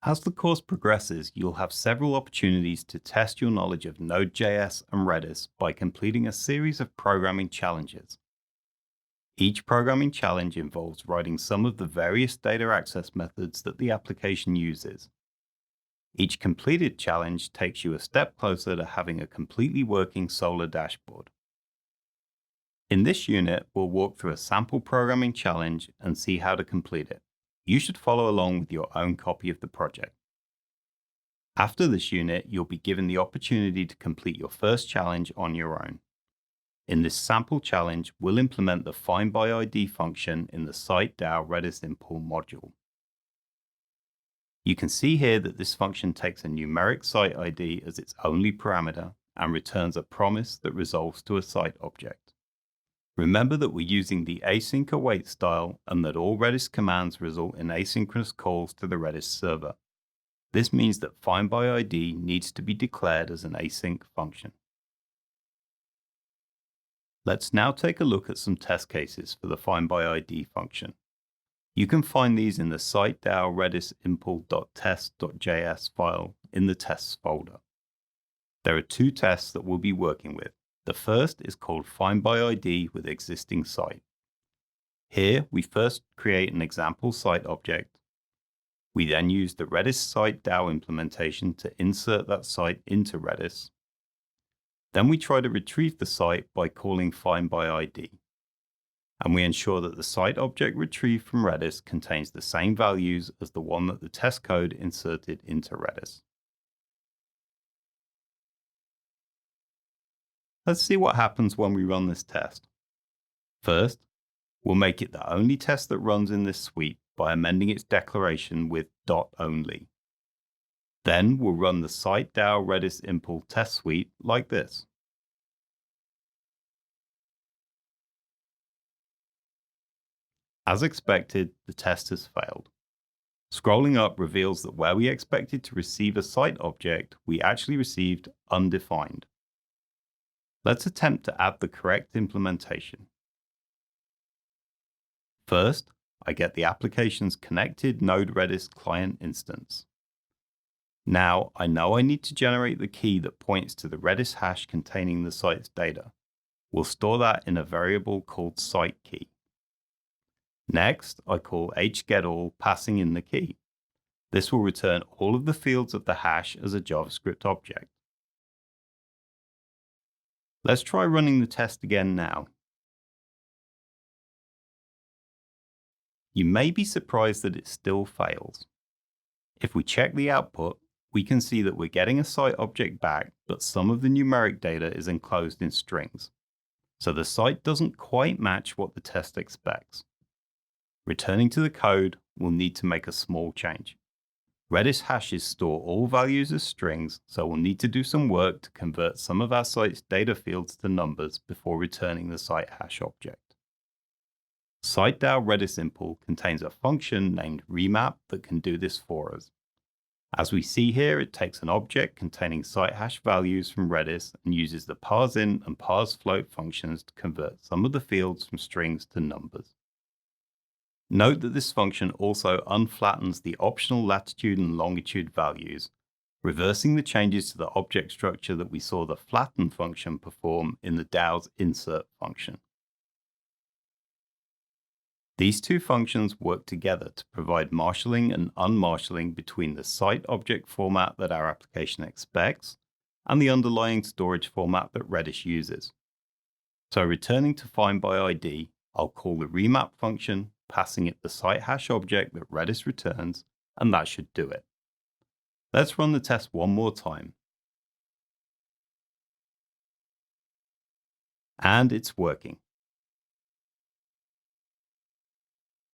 As the course progresses, you'll have several opportunities to test your knowledge of Node.js and Redis by completing a series of programming challenges. Each programming challenge involves writing some of the various data access methods that the application uses. Each completed challenge takes you a step closer to having a completely working Solar dashboard. In this unit, we'll walk through a sample programming challenge and see how to complete it. You should follow along with your own copy of the project. After this unit, you'll be given the opportunity to complete your first challenge on your own. In this sample challenge, we'll implement the findById function in the site-DAO Redis impl module. You can see here that this function takes a numeric site ID as its only parameter and returns a promise that resolves to a site object. Remember that we're using the async await style and that all Redis commands result in asynchronous calls to the Redis server. This means that findById needs to be declared as an async function. Let's now take a look at some test cases for the findById function. You can find these in the site-DAO redis impl.test.js file in the tests folder. There are two tests that we'll be working with. The first is called findById with existing site. Here, we first create an example site object. We then use the Redis site DAO implementation to insert that site into Redis. Then we try to retrieve the site by calling findById. And we ensure that the site object retrieved from Redis contains the same values as the one that the test code inserted into Redis. Let's see what happens when we run this test. First, we'll make it the only test that runs in this suite by amending its declaration with .only. Then we'll run the site-DAO redis impl test suite like this. As expected, the test has failed. Scrolling up reveals that where we expected to receive a site object, we actually received undefined. Let's attempt to add the correct implementation. First, I get the application's connected Node Redis client instance. Now, I know I need to generate the key that points to the Redis hash containing the site's data. We'll store that in a variable called siteKey. Next, I call hgetAll passing in the key. This will return all of the fields of the hash as a JavaScript object. Let's try running the test again now. You may be surprised that it still fails. If we check the output, we can see that we're getting a site object back, but some of the numeric data is enclosed in strings. So the site doesn't quite match what the test expects. Returning to the code, we'll need to make a small change. Redis hashes store all values as strings, so we'll need to do some work to convert some of our site's data fields to numbers before returning the site hash object. Site-DAO redis impl contains a function named remap that can do this for us. As we see here, it takes an object containing site hash values from Redis and uses the parseIn and parseFloat functions to convert some of the fields from strings to numbers. Note that this function also unflattens the optional latitude and longitude values, reversing the changes to the object structure that we saw the flatten function perform in the DAO's insert function. These two functions work together to provide marshalling and unmarshalling between the site object format that our application expects and the underlying storage format that Redis uses. So returning to findById, I'll call the remap function, passing it the site hash object that Redis returns, and that should do it. Let's run the test one more time. And it's working.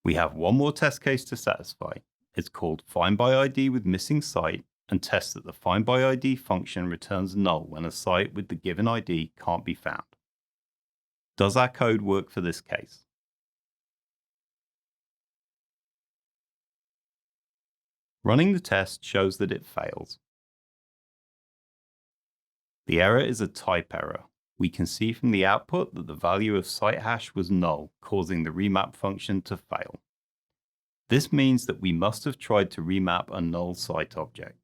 We have one more test case to satisfy. It's called findById with missing site and tests that the findById function returns null when a site with the given ID can't be found. Does our code work for this case? Running the test shows that it fails. The error is a type error. We can see from the output that the value of site hash was null, causing the remap function to fail. This means that we must have tried to remap a null site object.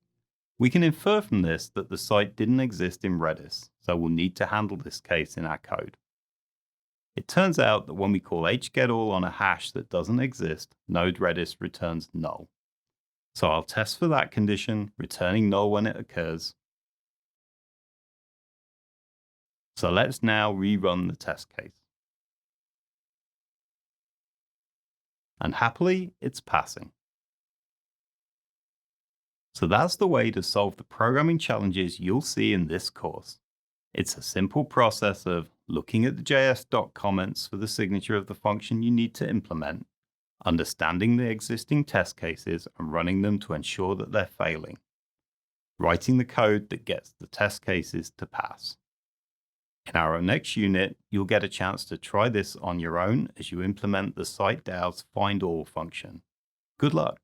We can infer from this that the site didn't exist in Redis, so we'll need to handle this case in our code. It turns out that when we call hgetAll on a hash that doesn't exist, node Redis returns null. So I'll test for that condition, returning null when it occurs. So let's now rerun the test case. And happily, it's passing. So that's the way to solve the programming challenges you'll see in this course. It's a simple process of looking at the JS comments for the signature of the function you need to implement, understanding the existing test cases and running them to ensure that they're failing, writing the code that gets the test cases to pass. In our next unit, you'll get a chance to try this on your own as you implement the site DAO's findAll function. Good luck!